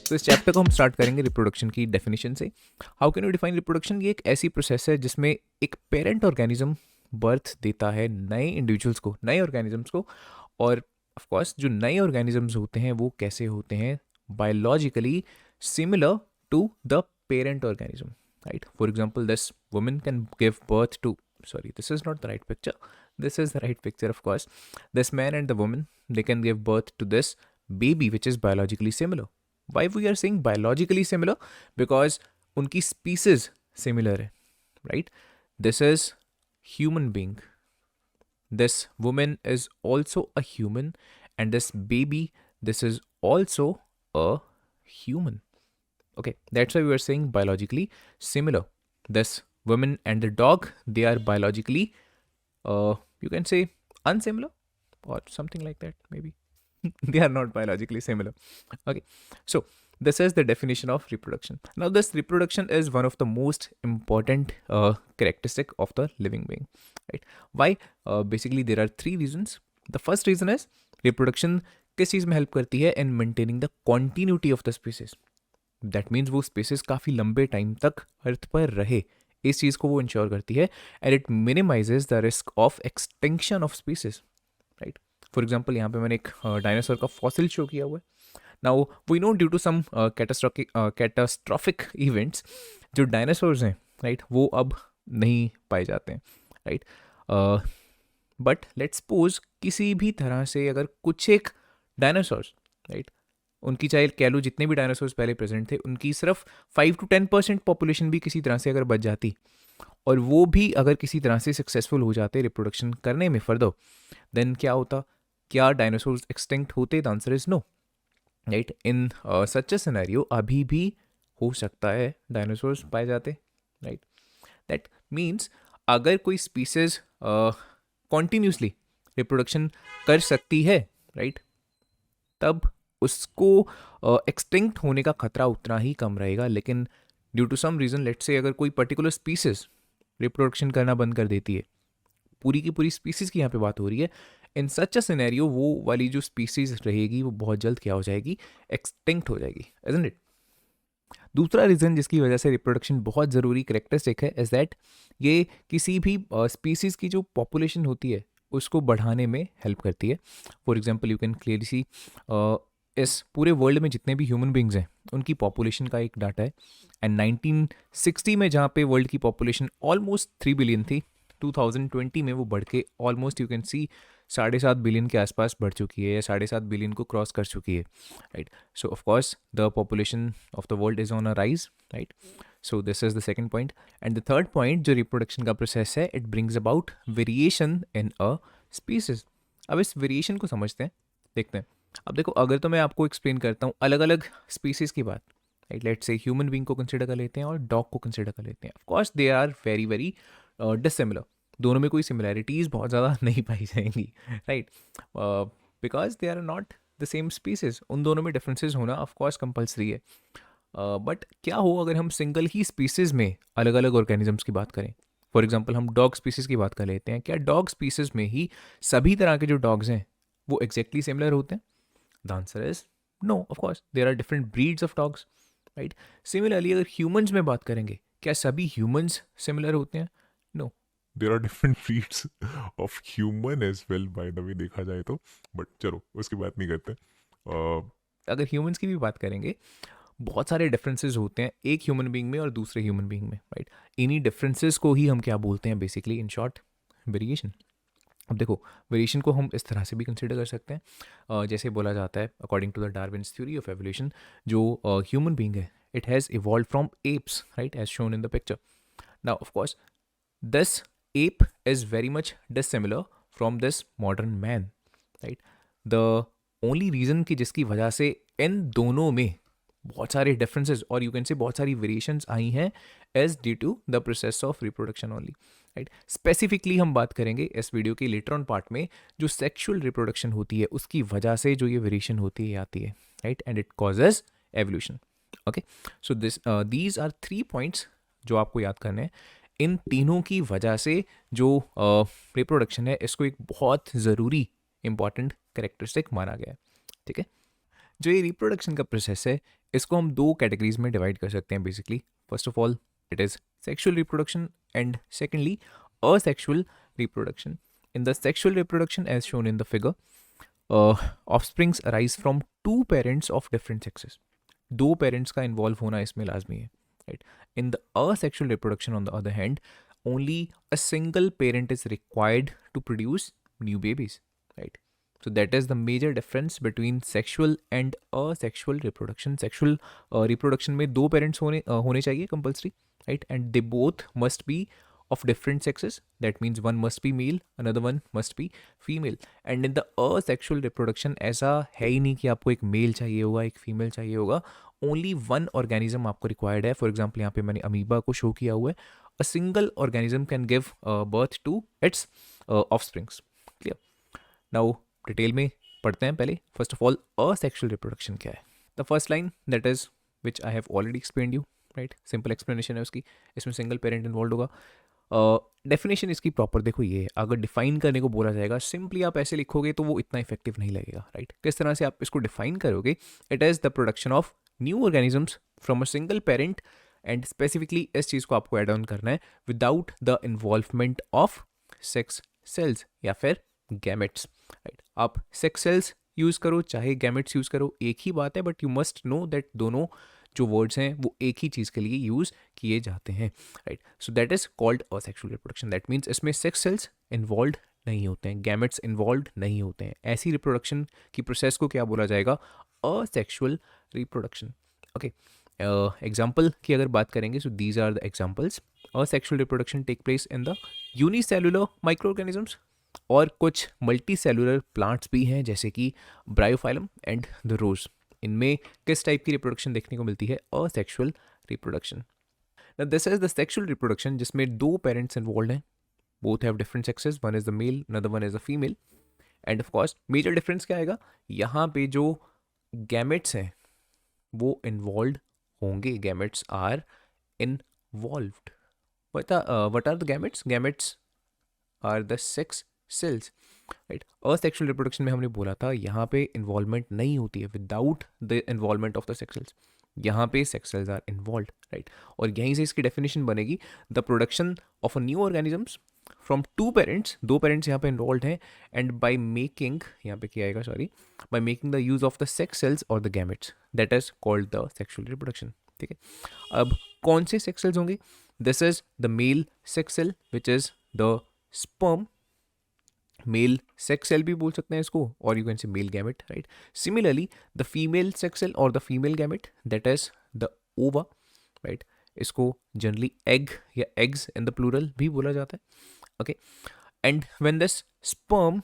तो इस चैप्टर को हम स्टार्ट करेंगे रिप्रोडक्शन की डेफिनेशन से। How can you define reproduction? ये एक ऐसी प्रोसेस है जिसमें एक पेरेंट ऑर्गेनिज्म बर्थ देता है नए इंडिविजुअल्स को, नए ऑर्गेनिजम्स को। और ऑफ कोर्स जो नए ऑर्गेनिजम्स होते हैं वो कैसे होते हैं? Biologically similar to the parent organism, right? For example this woman can give birth to, sorry, this is not the right picture, this is the right picture, of course. This man and the woman, they can give birth to this baby which is biologically similar. Why we are saying biologically similar? Because उनकी species similar है, right? This is human being, this woman is also a human, and this baby, this is also a human. Okay, that's why we are saying biologically similar. This woman and the dog, they are biologically, you can say, unsimilar or something like that, maybe. They are not biologically similar. Okay, so this is the definition of reproduction. Now, this reproduction is one of the most important characteristic of the living being, right? Why? Basically, there are three reasons. The first reason is reproduction किस चीज़ में help करती है? In maintaining the continuity of the species. That means वो species काफ़ी लंबे time तक अर्थ पर रहे, इस चीज़ को वो इंश्योर करती है. And it minimises the risk of extinction of species, right? For example यहाँ पे मैंने एक डायनासोर का फॉसिल शो किया हुआ है. Now we know due to some catastrophic events जो डायनासोर्स हैं, राइट, वो अब नहीं पाए जाते हैं, राइट? बट लेट्स सपोज किसी भी तरह से अगर कुछ एक डायनासोर्स, राइट, उनकी चाहे कह लो जितने भी डायनासोर्स पहले प्रेजेंट थे उनकी सिर्फ 5 to 10% पॉपुलेशन भी किसी तरह से अगर बच जाती, और वो भी अगर किसी तरह से सक्सेसफुल हो जाते रिप्रोडक्शन करने में फर्दर, देन क्या होता? क्या डायनासोर्स एक्सटिंक्ट होते? The answer is no, right? In such a scenario अभी भी हो सकता है डायनासोर्स पाए जाते, राइट? दैट मीन्स अगर कोई स्पीसीज कॉन्टिन्यूसली रिप्रोडक्शन कर सकती है, राइट, तब उसको एक्सटिंक्ट होने का खतरा उतना ही कम रहेगा. लेकिन due to some reason, let's say अगर कोई पर्टिकुलर स्पीसीज रिप्रोडक्शन करना बंद कर देती है, पूरी की पूरी स्पीसीज की यहाँ पे बात हो रही है, इन सच अ सिनेरियो वो वाली जो स्पीसीज रहेगी वो बहुत जल्द क्या हो जाएगी? एक्सटिंक्ट हो जाएगी, इजंट इट? दूसरा रीज़न जिसकी वजह से रिप्रोडक्शन बहुत ज़रूरी करेक्टरिस्टिक है इज़ दैट ये किसी भी स्पीसीज़ की जो पॉपुलेशन होती है उसको बढ़ाने में हेल्प करती है. For example you can clearly सी इस पूरे वर्ल्ड में जितने भी ह्यूमन बींग्स हैं उनकी पॉपुलेशन का एक डाटा है. एंड 1960 में जहाँ पे वर्ल्ड की पॉपुलेशन ऑलमोस्ट 3 बिलियन थी, 2020 में वो बढ़ के almost you can see 7.5 billion के आसपास बढ़ चुकी है, या 7.5 बिलियन को क्रॉस कर चुकी है, right? So of course the population of the world is on a rise, right? So this is the second point. And the third point जो रिप्रोडक्शन का प्रोसेस है, it brings about variation in a species. अब इस variation को समझते हैं, देखते हैं. अब देखो, अगर तो मैं आपको एक्सप्लेन करता हूँ अलग अलग स्पीसीज की बात, right? Let's say human being को कंसिडर कर लेते हैं और डॉग को कंसिडर कर लेते हैं. Of course they are very very dissimilar. दोनों में कोई सिमिलैरिटीज़ बहुत ज़्यादा नहीं पाई जाएंगी, right? Because they are not the same species. उन दोनों में डिफरेंसेस होना ऑफ कोर्स कंपल्सरी है. बट क्या हो अगर हम सिंगल ही स्पीसीज में अलग अलग ऑर्गेनिजम्स की बात करें? फॉर एग्जाम्पल हम डॉग स्पीसीज की बात कर लेते हैं. क्या डॉग स्पीसीज में ही सभी तरह के जो डॉग्स हैं वो एग्जैक्टली सिमिलर होते हैं? The answer is no. Of course there are different breeds of dogs, right? Similarly अगर ह्यूमंस में बात करेंगे, क्या सभी ह्यूमंस सिमिलर होते हैं? No. There are different breeds of human as well, by the way देखा जाए तो. बट चलो उसकी बात नहीं करते. अगर ह्यूमंस की भी बात करेंगे, बहुत सारे डिफरेंसेस होते हैं एक ह्यूमन बीइंग में और दूसरे ह्यूमन बीइंग में, राइट? इन्हीं डिफरेंसेस को ही हम क्या बोलते हैं? Basically in short, variation. अब देखो, वेरिएशन को हम इस तरह से भी कंसिडर कर सकते हैं. जैसे बोला जाता है according to the Darwin's theory of evolution, जो ह्यूमन बीइंग है it has evolve from apes, right, as shown in the picture. Now of course this ape is very much dissimilar from this modern man, right? The only reason कि जिसकी वजह से इन दोनों में बहुत सारे differences और you can say बहुत सारी variations आई हैं is due to the process of reproduction only, right? Specifically हम बात करेंगे इस वीडियो के later on part में जो sexual reproduction होती है उसकी वजह से जो ये variation होती है आती है, right? And it causes evolution. Okay, so these are 3 points जो आपको याद करने हैं. इन तीनों की वजह से जो रिप्रोडक्शन है इसको एक बहुत ज़रूरी इंपॉर्टेंट करेक्टरिस्टिक माना गया है, ठीक है? जो ये रिप्रोडक्शन का प्रोसेस है इसको हम दो कैटेगरीज में डिवाइड कर सकते हैं basically. First of all it is sexual reproduction and secondly asexual reproduction. In the sexual reproduction as shown in the figure, offsprings arise from two parents of different sexes. दो parents का involve होना इसमें लाजमी है, right. In the asexual reproduction on the other hand, only a single parent is required to produce new babies, right. So that is the major difference between sexual and asexual reproduction. Sexual reproduction में दो parents होने चाहिए compulsory, right, and they both must be of different sexes. That means one must be male, another one must be female. And in the asexual reproduction ऐसा है ही नहीं कि आपको एक मेल चाहिए होगा एक फीमेल चाहिए होगा. ओनली वन ऑर्गेनिज्म आपको रिक्वायर्ड है. फॉर एग्जाम्पल यहाँ पे मैंने अमीबा को शो किया हुआ है. A single organism can give birth to its offsprings. Clear. Now detail में पढ़ते हैं. पहले first of all asexual reproduction क्या है. The first line that is which I have already explained you, right. Simple explanation है उसकी. इसमें single parent involve होगा. डेफिनेशन इसकी प्रॉपर देखो ये है. अगर डिफाइन करने को बोला जाएगा सिंपली आप ऐसे लिखोगे तो वो इतना इफेक्टिव नहीं लगेगा, राइट. किस तरह से आप इसको डिफाइन करोगे. It is the production of new organisms from a single parent and specifically इस चीज़ को आपको एड ऑन करना है without the involvement of sex cells या फिर गैमेट्स, राइट. आप सेक्स सेल्स यूज़ करो चाहे गैमेट्स यूज़ करो एक ही बात है. But you must know that दोनों जो वर्ड्स हैं वो एक ही चीज़ के लिए यूज़ किए जाते हैं, right. So that is called asexual reproduction. That means इसमें सेक्स सेल्स इन्वॉल्व नहीं होते हैं, गैमेट्स इन्वॉल्व नहीं होते हैं. ऐसी रिप्रोडक्शन की प्रोसेस को क्या बोला जाएगा. asexual reproduction. ओके. एग्जाम्पल की अगर बात करेंगे so these are the examples. asexual reproduction take place in the unicellular micro organisms. और कुछ मल्टी सेलुलर प्लांट्स भी हैं जैसे कि ब्रायोफाइलम एंड द रोज. इनमें किस टाइप की रिप्रोडक्शन देखने को मिलती है. asexual reproduction. Now this is the sexual reproduction जिसमें दो पेरेंट्स इन्वॉल्व हैं. Both have different sexes. One is the male another one is the female. And of course major difference क्या आएगा. यहाँ पे जो गैमेट्स हैं वो इन्वॉल्व होंगे. Gametes are involved. what are the gametes. Gametes are the sex cells, right. asexual reproduction में हमने बोला था यहाँ पे इन्वॉल्वमेंट नहीं होती है without the involvement of the sex cells. यहाँ पे sex cells are involved, right. और यहीं से इसकी डेफिनेशन बनेगी the production of a new organisms from two parents. दो पेरेंट्स यहाँ पे इन्वॉल्व हैं एंड बाई मेकिंग यहाँ पे क्या आएगा sorry by making the use of the sex cells और the gametes. That is called the sexual reproduction. ठीक है. अब कौन से सेक्स सेल्स होंगे. This is the male sex cell which is the sperm. Male sex cell भी बोल सकते हैं इसको और you can say male gamete, right. Similarly the female sex cell और the female gamete that is the ova, right. इसको generally egg या eggs in the plural भी बोला जाता है. Okay. And when this sperm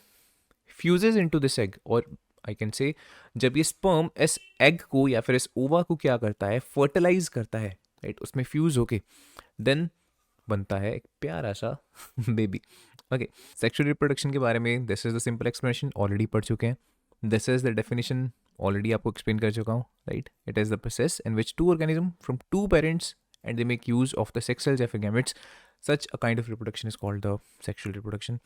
fuses into this egg और I can say जब ये स्पर्म इस एग को या फिर इस ओवा को क्या करता है फर्टिलाइज करता है, राइट. उसमें फ्यूज होके देन बनता है एक प्यारा सा बेबी. ओके. सेक्सुअल रिप्रोडक्शन के बारे में this is the simple explanation already पढ़ चुके हैं. This is the definition already आपको एक्सप्लेन कर चुका हूँ, right. It is the process in which two organism from two parents and they make use of the sex cells या फिर gametes. Such a kind of reproduction is called the sexual reproduction.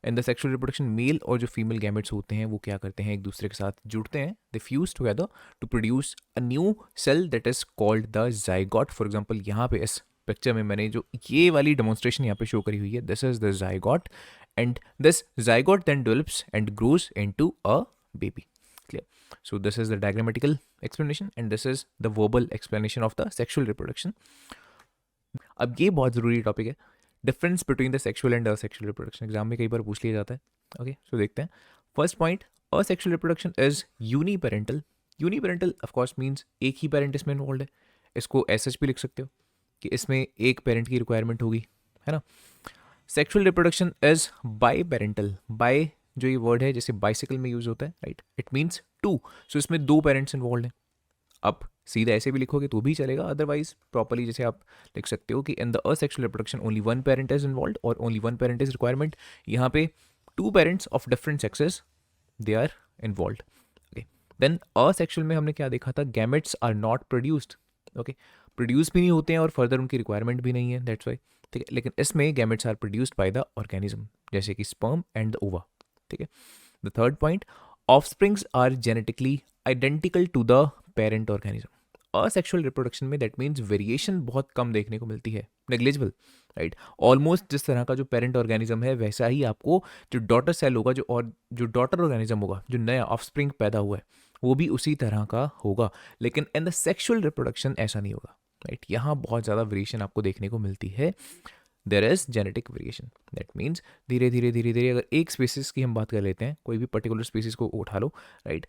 In the sexual reproduction male और जो female gametes होते हैं वो क्या करते हैं एक दूसरे के साथ जुड़ते हैं. They fuse together to produce a new cell that is called the zygote. For example यहाँ पे इस पिक्चर में मैंने जो ये वाली डेमोन्स्ट्रेशन यहाँ पे शो करी हुई है this is the zygote and this zygote then develops and grows into a baby. Clear. So this is the diagrammatical explanation and this is the verbal explanation of the sexual reproduction. अब ये बहुत ज़रूरी topic है. Difference between the sexual and asexual reproduction exam में कई बार पूछ लिया जाता है. ओके. सो देखते हैं. First point asexual reproduction is uniparental. Uniparental of course means एक ही पेरेंट इसमें इन्वॉल्व है. इसको एसएच भी लिख सकते हो कि इसमें एक पेरेंट की रिक्वायरमेंट होगी, है ना. Sexual reproduction is biparental. By जो ये वर्ड है जैसे बाइसिकल में यूज होता है, right. It means two. So इसमें दो पेरेंट्स इन्वॉल्व हैं. अब सीधा ऐसे भी लिखोगे तो भी चलेगा. अदरवाइज प्रॉपरली जैसे आप लिख सकते हो कि in the asexual reproduction only one parent is involve और only one parent is requirement. यहाँ पे two parents of different sexes they are involve. Okay. Then asexual में हमने क्या देखा था. Gametes are not produced. Okay. Produce भी नहीं होते हैं और फर्दर उनकी रिक्वायरमेंट भी नहीं है. That's why. ठीक है. लेकिन इसमें gametes are produced by the organism जैसे कि स्पर्म एंड द ओवा. ठीक है. The third point offsprings are genetically identical to the parent organism. Asexual reproduction में दैट मीन्स वेरिएशन बहुत कम देखने को मिलती है, नेग्लिजिबल, राइट। ऑलमोस्ट जिस तरह का जो पेरेंट ऑर्गेनिज्म है वैसा ही आपको जो डॉटर सेल होगा, जो डॉटर ऑर्गेनिज्म होगा, जो नया ऑफस्प्रिंग पैदा हुआ है, वो भी उसी तरह का होगा। लेकिन इन द सेक्सुअल रिप्रोडक्शन ऐसा नहीं होगा, राइट। यहाँ बहुत ज़्यादा वेरिएशन आपको देखने को मिलती है। There is genetic variation, that means धीरे धीरे धीरे धीरे अगर एक स्पीसीज की हम बात कर लेते हैं, कोई भी पर्टिकुलर स्पीसीज को उठा लो, राइट,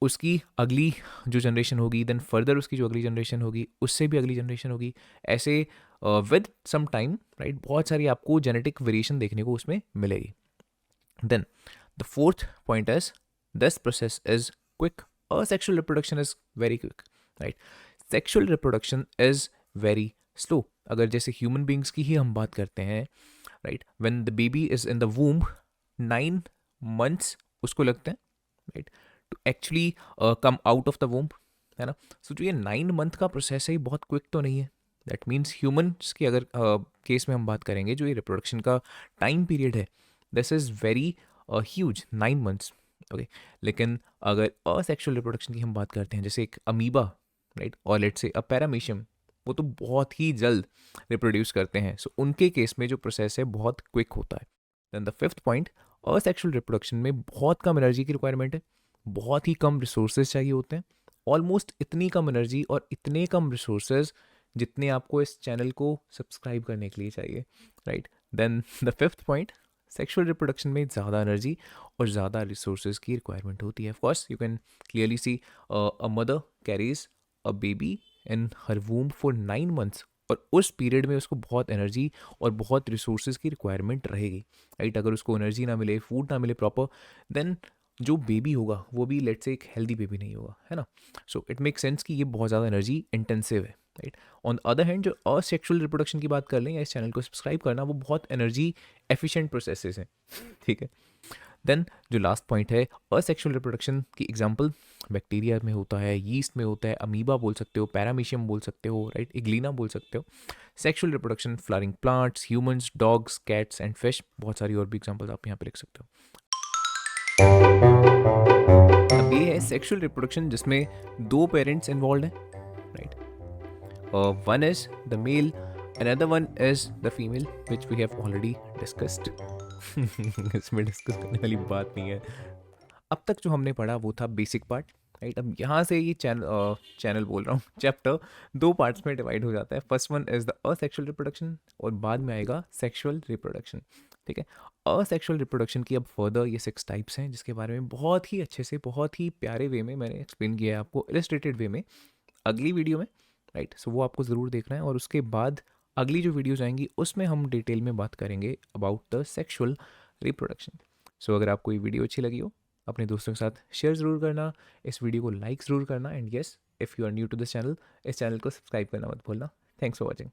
उसकी अगली जो जनरेशन होगी, देन फर्दर उसकी जो अगली जनरेशन होगी, उससे भी अगली जनरेशन होगी, ऐसे विद सम टाइम, राइट, बहुत सारी आपको जेनेटिक वेरिएशन देखने को उसमें मिलेगी। Then the fourth point is this process is quick, asexual reproduction is very quick, right. Sexual reproduction is very slow. अगर जैसे ह्यूमन बींग्स की ही हम बात करते हैं, right, when the baby is in the womb 9 months उसको लगते हैं, right, to actually come out of the womb, है ना। सो जो ये 9 month का प्रोसेस है ये बहुत क्विक तो नहीं है। दैट मीन्स ह्यूमन्स की अगर केस में हम बात करेंगे, जो ये रिप्रोडक्शन का टाइम पीरियड है, this is very huge, 9 months, okay. लेकिन अगर असेक्सुअल रिप्रोडक्शन की हम बात करते हैं, जैसे एक अमीबा, राइट, और लेट्स से अ पैरामीशियम, वो तो बहुत ही जल्द रिप्रोड्यूस करते हैं। सो उनके केस में जो प्रोसेस है बहुत क्विक होता है। Then the fifth point, asexual reproduction में बहुत कम एनर्जी की रिक्वायरमेंट है, बहुत ही कम रिसोर्सेज चाहिए होते हैं, ऑलमोस्ट इतनी कम एनर्जी और इतने कम रिसोर्सेज जितने आपको इस चैनल को सब्सक्राइब करने के लिए चाहिए, right. Then the fifth point, sexual reproduction में ज़्यादा एनर्जी और ज़्यादा रिसोर्सेज की रिक्वायरमेंट होती है। Of course you can clearly see a mother carries a baby in her womb for 9 months, और उस पीरियड में उसको बहुत एनर्जी और बहुत रिसोर्सेज की रिक्वायरमेंट रहेगी, राइट। अगर उसको एनर्जी ना मिले, फूड ना मिले प्रॉपर, देन जो बेबी होगा वो भी लेट्स से एक हेल्दी बेबी नहीं होगा, है ना। सो इट मेक सेंस कि ये बहुत ज़्यादा एनर्जी इंटेंसिव है, right. On the other hand, जो असेक्सुअल रिप्रोडक्शन की बात कर लें या इस चैनल को सब्सक्राइब करना, वो बहुत एनर्जी एफिशिएंट प्रोसेसेस हैं, ठीक है। देन जो लास्ट पॉइंट है, असेक्सुअल रिप्रोडक्शन की एग्जांपल बैक्टीरिया में होता है, यीस्ट में होता है, अमीबा बोल सकते हो, पैरामीशियम बोल सकते हो, राइट, इग्लिना बोल सकते हो। Sexual reproduction flowering plants, humans, dogs, cats and fish, बहुत सारी और भी एग्जांपल्स आप यहाँ पे लिख सकते हो। अब ये है सेक्सुअल रिप्रोडक्शन जिसमें 2 पेरेंट्स इन्वॉल्व हैं, right. One is the male, another one is the female, which we have already discussed. इसमें डिस्कस करने वाली बात नहीं है। अब तक जो हमने पढ़ा वो था बेसिक पार्ट, राइट। अब यहाँ से ये चैनल बोल रहा हूँ, चैप्टर 2 पार्ट्स में डिवाइड हो जाता है। First one is the asexual reproduction, और बाद में आएगा सेक्सुअल रिप्रोडक्शन, ठीक है। असेक्सुअल रिप्रोडक्शन की अब फर्दर ये 6 टाइप्स हैं, जिसके बारे में बहुत ही अच्छे से, बहुत ही प्यारे वे में मैंने एक्सप्लेन किया है आपको, इलस्ट्रेटेड वे में, अगली वीडियो में, राइट। सो वो आपको ज़रूर देखना है, और उसके बाद अगली जो वीडियोज़ आएंगी उसमें हम डिटेल में बात करेंगे अबाउट द सेक्सुअल रिप्रोडक्शन। सो अगर आपको ये वीडियो अच्छी लगी हो, अपने दोस्तों के साथ शेयर ज़रूर करना, इस वीडियो को लाइक ज़रूर करना, and yes, if you are new to this channel, इस चैनल को सब्सक्राइब करना मत भूलना। Thanks for watching.